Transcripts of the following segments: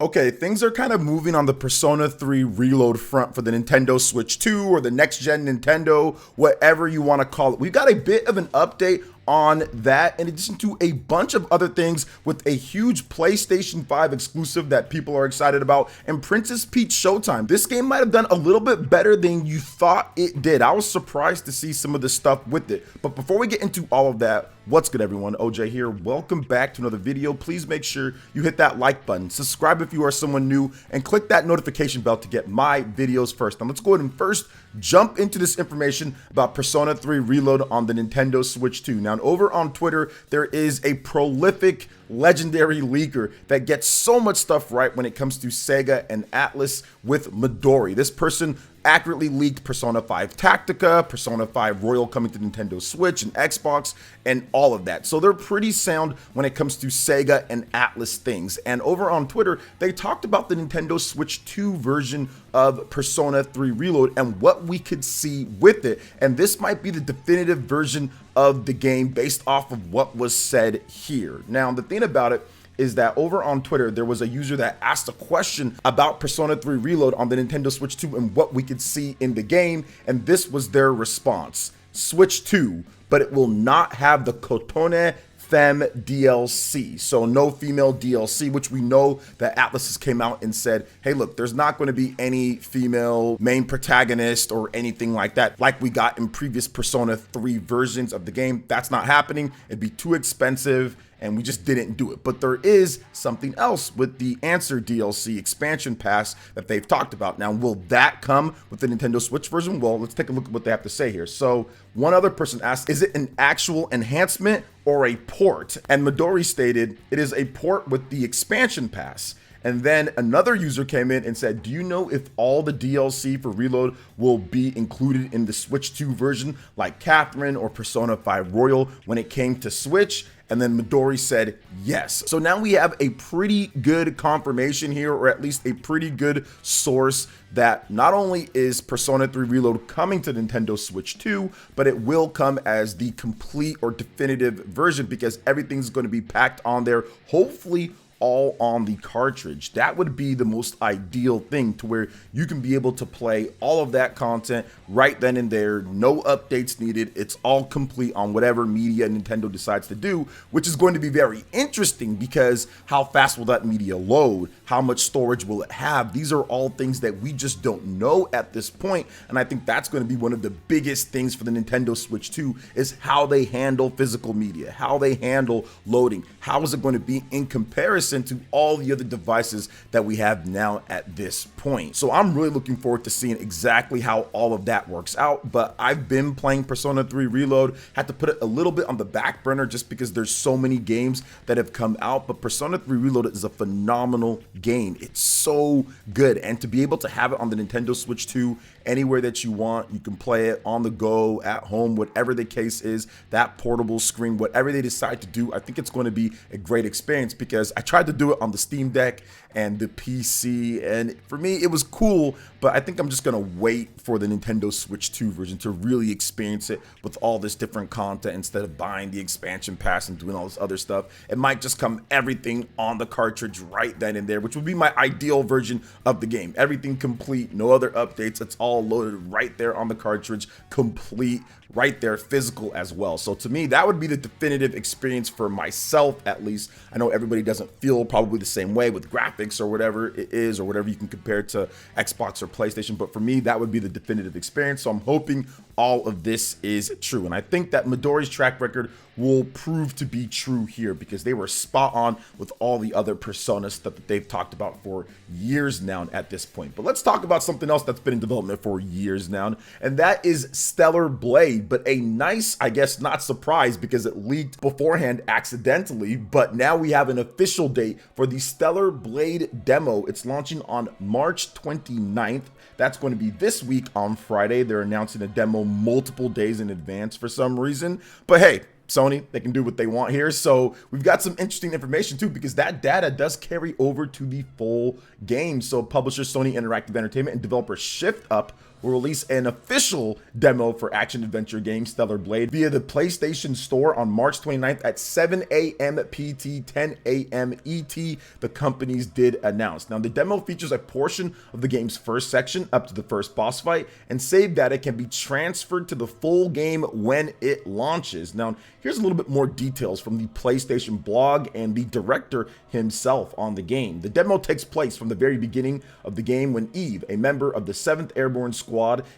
Okay, things are kind of moving on the Persona 3 Reload front for the Nintendo Switch 2 or the next gen Nintendo, whatever you want to call it. We've got a bit of an update on that, in addition to a bunch of other things with a huge PlayStation 5 exclusive that people are excited about, and Princess Peach Showtime. This game might have done a little bit better than you thought it did. I was surprised to see some of the stuff with it. But before we get into all of that, what's good everyone? OJ here. Welcome back to another video. Please make sure you hit that like button, subscribe if you are someone new, and click that notification bell to get my videos first. Now let's go ahead and first jump into this information about Persona 3 Reload on the Nintendo Switch 2. Now, over on Twitter, there is a prolific, legendary leaker that gets so much stuff right when it comes to Sega and Atlus with Midori. This person accurately leaked Persona 5 Tactica, Persona 5 Royal coming to Nintendo Switch and Xbox, and all of that. So they're pretty sound when it comes to Sega and Atlus things. And over on Twitter, they talked about the Nintendo Switch 2 version of Persona 3 Reload and what we could see with it. And this might be the definitive version of the game based off of what was said here. Now, the thing about it is that over on Twitter, there was a user that asked a question about Persona 3 Reload on the Nintendo Switch 2 and what we could see in the game, and this was their response. Switch 2, but it will not have the Kotone Femme DLC, so no female DLC, which we know that Atlus has came out and said, hey look, there's not going to be any female main protagonist or anything like that like we got in previous Persona 3 versions of the game. That's not happening. It'd be too expensive, and we just didn't do it. But there is something else with the Answer DLC expansion pass that they've talked about. Now, will that come with the Nintendo Switch version? Well, let's take a look at what they have to say here. So one other person asked, is it an actual enhancement or a port? And Midori stated, it is a port with the expansion pass. And then another user came in and said, do you know if all the DLC for Reload will be included in the Switch 2 version like Catherine or Persona 5 Royal when it came to Switch? And then Midori said yes. So now we have a pretty good confirmation here, or at least a pretty good source, that not only is Persona 3 Reload coming to Nintendo Switch 2, but it will come as the complete or definitive version because everything's going to be packed on there, hopefully all on the cartridge. That would be the most ideal thing, to where you can be able to play all of that content right then and there, no updates needed. It's all complete on whatever media Nintendo decides to do, which is going to be very interesting because how fast will that media load? How much storage will it have? These are all things that we just don't know at this point, and I think that's going to be one of the biggest things for the Nintendo Switch 2 is how they handle physical media, how they handle loading. How is it going to be in comparison to all the other devices that we have now at this point? So I'm really looking forward to seeing exactly how all of that works out. But I've been playing Persona 3 Reload, had to put it a little bit on the back burner just because there's so many games that have come out. But Persona 3 Reload is a phenomenal game. It's so good, and to be able to have it on the Nintendo Switch 2 anywhere that you want, you can play it on the go, at home, whatever the case is, that portable screen, whatever they decide to do, I think it's going to be a great experience because I tried to do it on the Steam Deck and the PC, and for me it was cool, but I think I'm just gonna wait for the Nintendo Switch 2 version to really experience it with all this different content instead of buying the expansion pass and doing all this other stuff. It might just come everything on the cartridge right then and there, which would be my ideal version of the game. Everything complete, no other updates, it's all loaded right there on the cartridge, complete right there, physical as well. So to me, that would be the definitive experience for myself, at least. I know everybody doesn't feel probably the same way with graphics or whatever it is, or whatever you can compare to Xbox or PlayStation, but for me, that would be the definitive experience. So I'm hoping all of this is true, and I think that Midori's track record will prove to be true here because they were spot on with all the other Persona stuff that they've talked about for years now at this point. But let's talk about something else that's been in development for years now, and that is Stellar Blade. But a nice, I guess, not surprise because it leaked beforehand accidentally, but now we have an official date for the Stellar Blade demo. It's launching on March 29th. That's going to be this week on Friday. They're announcing a demo multiple days in advance for some reason, but hey, Sony, they can do what they want here. So we've got some interesting information too, because that data does carry over to the full game. So publisher Sony Interactive Entertainment and developer Shift Up will release an official demo for action-adventure game Stellar Blade via the PlayStation Store on March 29th at 7 a.m. PT, 10 a.m. ET, the companies did announce. Now, the demo features a portion of the game's first section up to the first boss fight, and save data can be transferred to the full game when it launches. Now, here's a little bit more details from the PlayStation blog and the director himself on the game. The demo takes place from the very beginning of the game when Eve, a member of the 7th Airborne Squad,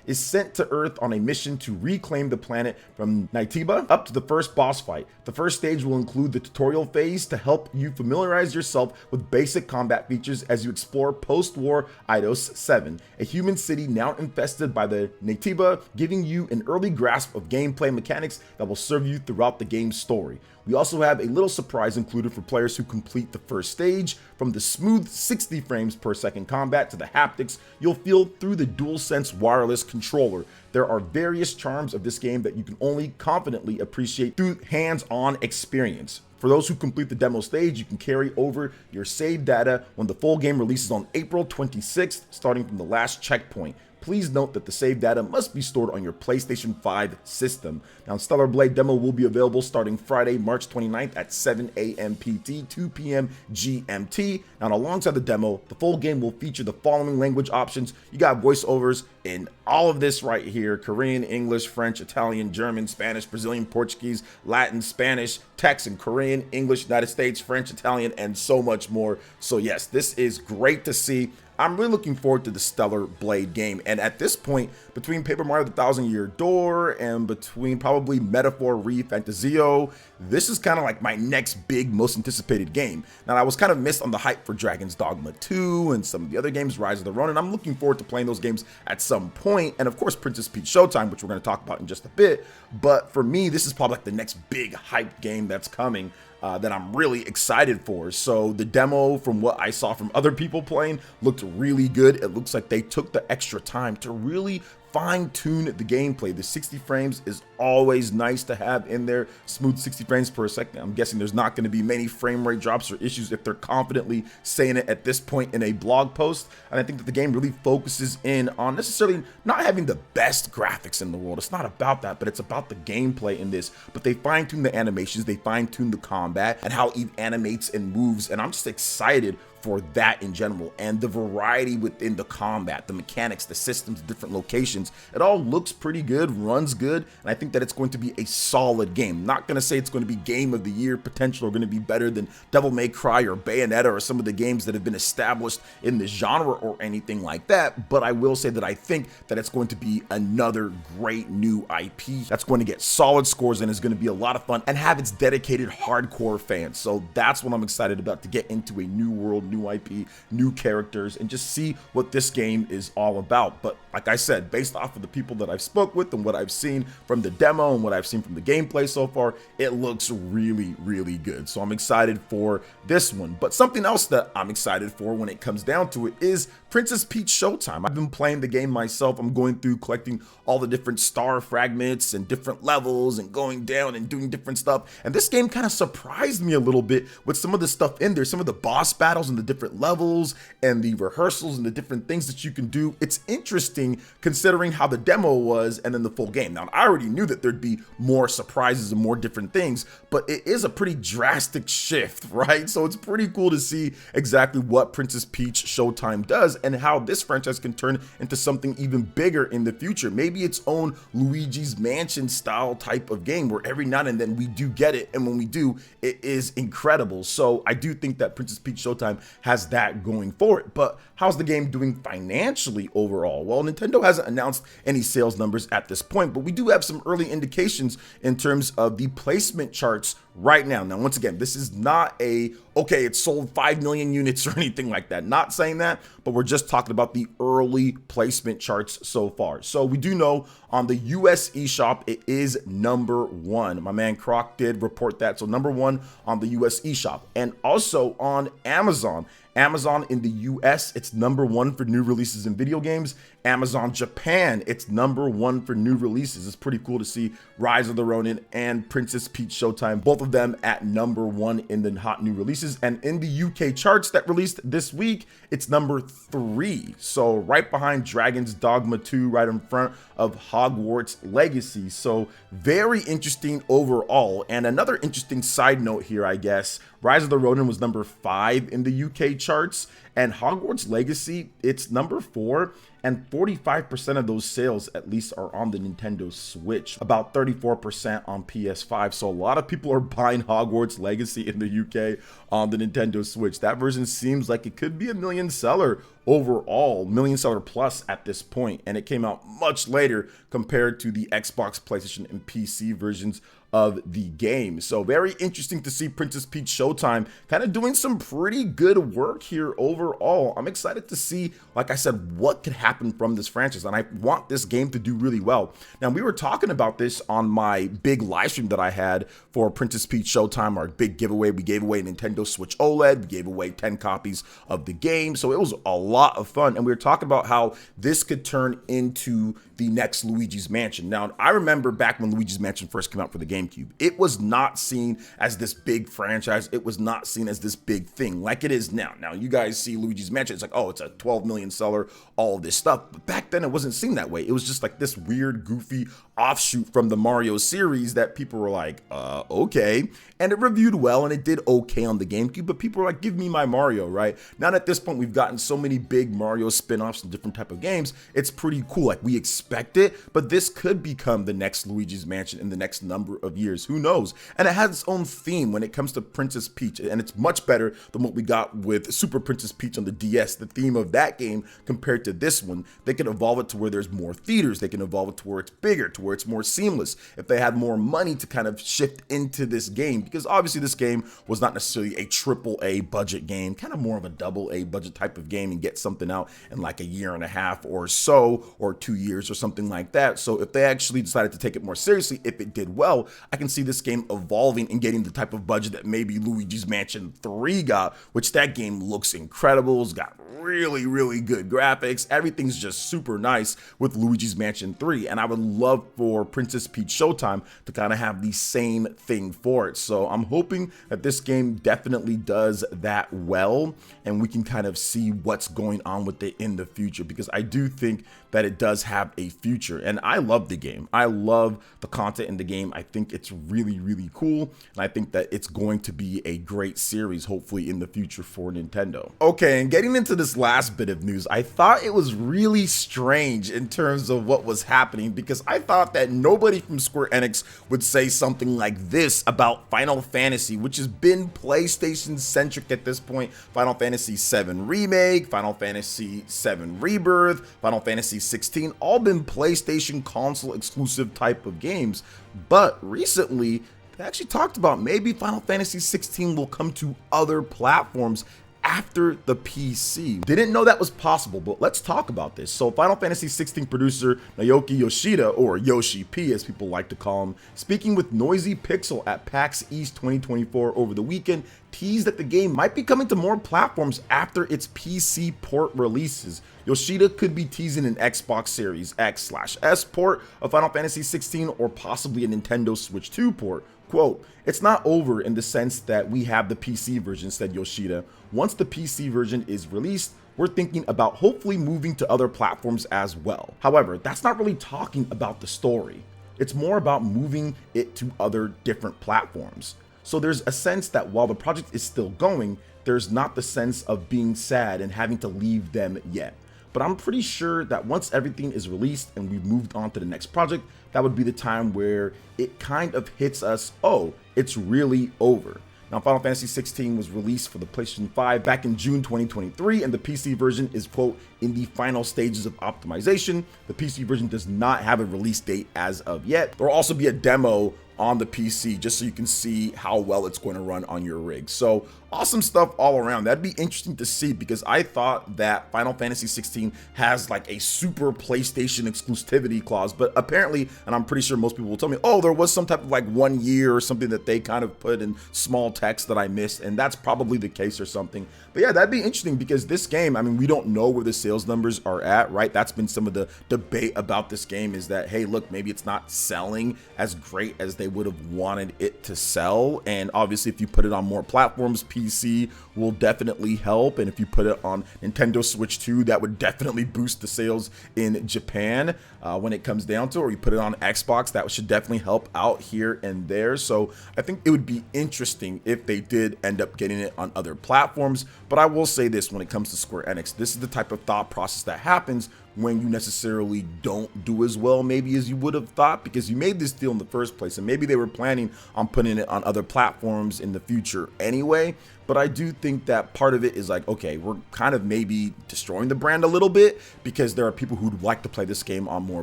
is sent to Earth on a mission to reclaim the planet from Nitiba up to the first boss fight. The first stage will include the tutorial phase to help you familiarize yourself with basic combat features as you explore post-war Eidos 7, a human city now infested by the Nitiba, giving you an early grasp of gameplay mechanics that will serve you throughout the game's story. We also have a little surprise included for players who complete the first stage. From the smooth 60 frames per second combat to the haptics you'll feel through the DualSense wireless controller. There are various charms of this game that you can only confidently appreciate through hands-on experience. For those who complete the demo stage, you can carry over your save data when the full game releases on April 26th, starting from the last checkpoint. Please note that the save data must be stored on your PlayStation 5 system. Now, Stellar Blade demo will be available starting Friday, March 29th at 7 a.m. PT, 2 p.m. GMT. Now, alongside the demo, the full game will feature the following language options. You got voiceovers in all of this right here: Korean, English, French, Italian, German, Spanish, Brazilian, Portuguese, Latin, Spanish, Texan, Korean, English, United States, French, Italian, and so much more. So yes, this is great to see. I'm really looking forward to the Stellar Blade game, and at this point, between Paper Mario the Thousand Year Door and between probably Metaphor Re-Fantasio, this is kind of like my next big, most anticipated game. Now, I was kind of missed on the hype for Dragon's Dogma 2 and some of the other games, Rise of the Ronin. I'm looking forward to playing those games at some point, and of course, Princess Peach Showtime, which we're going to talk about in just a bit. But for me, this is probably like the next big hype game that's coming. That I'm really excited for. So the demo, from what I saw from other people playing, looked really good. It looks like they took the extra time to really fine-tune the gameplay. The 60 frames is always nice to have in there. Smooth 60 frames per second. I'm guessing there's not going to be many frame rate drops or issues if they're confidently saying it at this point in a blog post. And I think that the game really focuses in on necessarily not having the best graphics in the world. It's not about that, but it's about the gameplay in this. But they fine-tune the animations, they fine-tune the combat and how Eve animates and moves. And I'm just excited for that in general, and the variety within the combat, the mechanics, the systems, different locations. It all looks pretty good, runs good, and I think that it's going to be a solid game. Not going to say it's going to be game of the year potential or going to be better than Devil May Cry or Bayonetta or some of the games that have been established in the genre or anything like that, but I will say that I think that it's going to be another great new IP that's going to get solid scores and is going to be a lot of fun and have its dedicated hardcore fans. So that's what I'm excited about, to get into a new world, new IP, new characters, and just see what this game is all about. But like I said, based off of the people that I've spoke with and what I've seen from the demo and what I've seen from the gameplay so far, it looks really, really good. So I'm excited for this one. But something else that I'm excited for when it comes down to it is Princess Peach Showtime. I've been playing the game myself. I'm going through collecting all the different star fragments and different levels and going down and doing different stuff. And this game kind of surprised me a little bit with some of the stuff in there, some of the boss battles and the different levels and the rehearsals and the different things that you can do. It's interesting considering how the demo was and then the full game. Now, I already knew that there'd be more surprises and more different things, but it is a pretty drastic shift, right? So it's pretty cool to see exactly what Princess Peach Showtime does and how this franchise can turn into something even bigger in the future. Maybe its own Luigi's Mansion style type of game where every now and then we do get it, and when we do, it is incredible. So I do think that Princess Peach Showtime has that going for it. But how's the game doing financially overall? Well, Nintendo hasn't announced any sales numbers at this point, but we do have some early indications in terms of the placement charts right now. Now, once again, this is not a, okay, it sold 5 million units or anything like that. Not saying that, but we're just talking about the early placement charts so far. So we do know on the US eShop, it is #1. My man Croc did report that. So #1 on the US eShop, and also on Amazon. Amazon in the US, it's #1 for new releases in video games. Amazon Japan, it's #1 for new releases. It's pretty cool to see Rise of the Ronin and Princess Peach Showtime, both of them at #1 in the hot new releases. And in the UK charts that released this week, it's #3. So right behind Dragon's Dogma 2, right in front of Hogwarts Legacy. So very interesting overall. And another interesting side note here, I guess, Rise of the Ronin was #5 in the UK charts, and Hogwarts Legacy, it's #4, and 45% of those sales at least are on the Nintendo Switch, about 34% on PS5. So a lot of people are buying Hogwarts Legacy in the UK on the Nintendo Switch. That version seems like it could be a million seller overall, million seller plus at this point, and it came out much later compared to the Xbox, PlayStation, and PC versions of the game. So very interesting to see Princess Peach Showtime kind of doing some pretty good work here overall. I'm excited to see, like I said, what could happen from this franchise, and I want this game to do really well. Now, we were talking about this on my big live stream that I had for Princess Peach Showtime, our big giveaway. We gave away a Nintendo Switch OLED, we gave away 10 copies of the game, so it was a lot of fun, and we were talking about how this could turn into the next Luigi's Mansion. Now, I remember back when Luigi's Mansion first came out for the GameCube, it was not seen as this big franchise. It was not seen as this big thing like it is now. Now, you guys see Luigi's Mansion, it's like, oh, it's a 12 million seller, all of this stuff. But back then, it wasn't seen that way. It was just like this weird, goofy offshoot from the Mario series that people were like, okay. And it reviewed well, and it did okay on the GameCube, but people were like, give me my Mario, right? Now, at this point, we've gotten so many big Mario spin-offs and different type of games, it's pretty cool. Like, we expect it, but this could become the next Luigi's Mansion in the next number of years. Who knows? And it has its own theme when it comes to Princess Peach, and it's much better than what we got with Super Princess Peach on the DS. The theme of that game compared to this one, they can evolve it to where there's more theaters. They can evolve it to where it's bigger, to where it's more seamless. If they had more money to kind of shift into this game, because obviously this game was not necessarily a AAA budget game, kind of more of a AA budget type of game, and get something out in like a year and a half or so, or 2 years or something like that. So if they actually decided to take it more seriously, if it did well, I can see this game evolving and getting the type of budget that maybe Luigi's Mansion 3 got, which that game looks incredible. It's got really, really good graphics. Everything's just super nice with Luigi's Mansion 3, and I would love for Princess Peach Showtime to kind of have the same thing for it. So I'm hoping that this game definitely does that well, and we can kind of see what's going on with it in the future, because I do think that it does have a future, and I love the game. I love the content in the game. I think it's really, really cool, and I think that it's going to be a great series, hopefully in the future for Nintendo. Okay, and getting into this last bit of news, I thought it was really strange in terms of what was happening, because I thought that nobody from Square Enix would say something like this about Final Fantasy, which has been PlayStation centric at this point. Final Fantasy VII Remake, Final Fantasy VII Rebirth, Final Fantasy 16, all been PlayStation console exclusive type of games. But recently, they actually talked about maybe Final Fantasy 16 will come to other platforms after the PC. Didn't know that was possible, but let's talk about this. So Final Fantasy 16 producer Naoki Yoshida, or Yoshi P as people like to call him, speaking with Noisy Pixel at PAX East 2024 over the weekend, teased that the game might be coming to more platforms after its PC port releases. Yoshida could be teasing an Xbox Series X/S port of Final Fantasy 16, or possibly a Nintendo Switch 2 port. Quote, "It's not over in the sense that we have the PC version," said Yoshida. "Once the PC version is released, we're thinking about hopefully moving to other platforms as well. However, that's not really talking about the story. It's more about moving it to other different platforms. So there's a sense that while the project is still going, there's not the sense of being sad and having to leave them yet. But I'm pretty sure that once everything is released and we've moved on to the next project, that would be the time where it kind of hits us, oh, it's really over." Now, Final Fantasy 16 was released for the PlayStation 5 back in June 2023, and the PC version is, quote, "in the final stages of optimization." The PC version does not have a release date as of yet. There will also be a demo on the PC, just so you can see how well it's going to run on your rig. So awesome stuff all around. That'd be interesting to see, because I thought that Final Fantasy 16 has like a super PlayStation exclusivity clause, but apparently, and I'm pretty sure most people will tell me, oh, there was some type of like 1 year or something that they kind of put in small text that I missed, and that's probably the case or something. But yeah, that'd be interesting, because this game, I mean, we don't know where the sales numbers are at, right? That's been some of the debate about this game, is that, hey, look, maybe it's not selling as great as they would have wanted it to sell. And obviously, if you put it on more platforms, PC will definitely help. And if you put it on Nintendo Switch 2, that would definitely boost the sales in Japan when it comes down to it. Or you put it on Xbox, that should definitely help out here and there. So I think it would be interesting if they did end up getting it on other platforms. But I will say this, when it comes to Square Enix, this is the type of thought process that happens when you necessarily don't do as well maybe as you would have thought, because you made this deal in the first place, and maybe they were planning on putting it on other platforms in the future anyway. But I do think that part of it is like, okay, we're kind of maybe destroying the brand a little bit, because there are people who'd like to play this game on more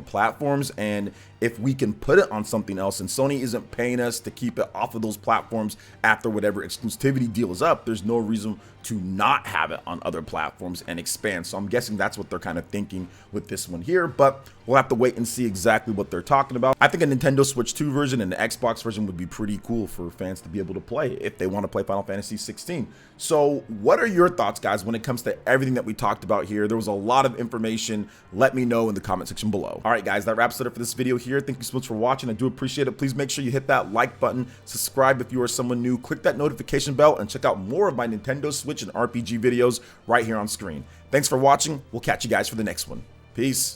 platforms, and if we can put it on something else and Sony isn't paying us to keep it off of those platforms after whatever exclusivity deal is up, there's no reason to not have it on other platforms and expand. So I'm guessing that's what they're kind of thinking with this one here, but we'll have to wait and see exactly what they're talking about. I think a Nintendo Switch 2 version and the Xbox version would be pretty cool for fans to be able to play if they want to play Final Fantasy 16. So what are your thoughts, guys, when it comes to everything that we talked about here? There was a lot of information. Let me know in the comment section below. All right, guys, that wraps it up for this video here. Thank you so much for watching. I do appreciate it. Please make sure you hit that like button, subscribe if you are someone new, click that notification bell, and check out more of my Nintendo Switch and RPG videos right here on screen. Thanks for watching. We'll catch you guys for the next one. Peace.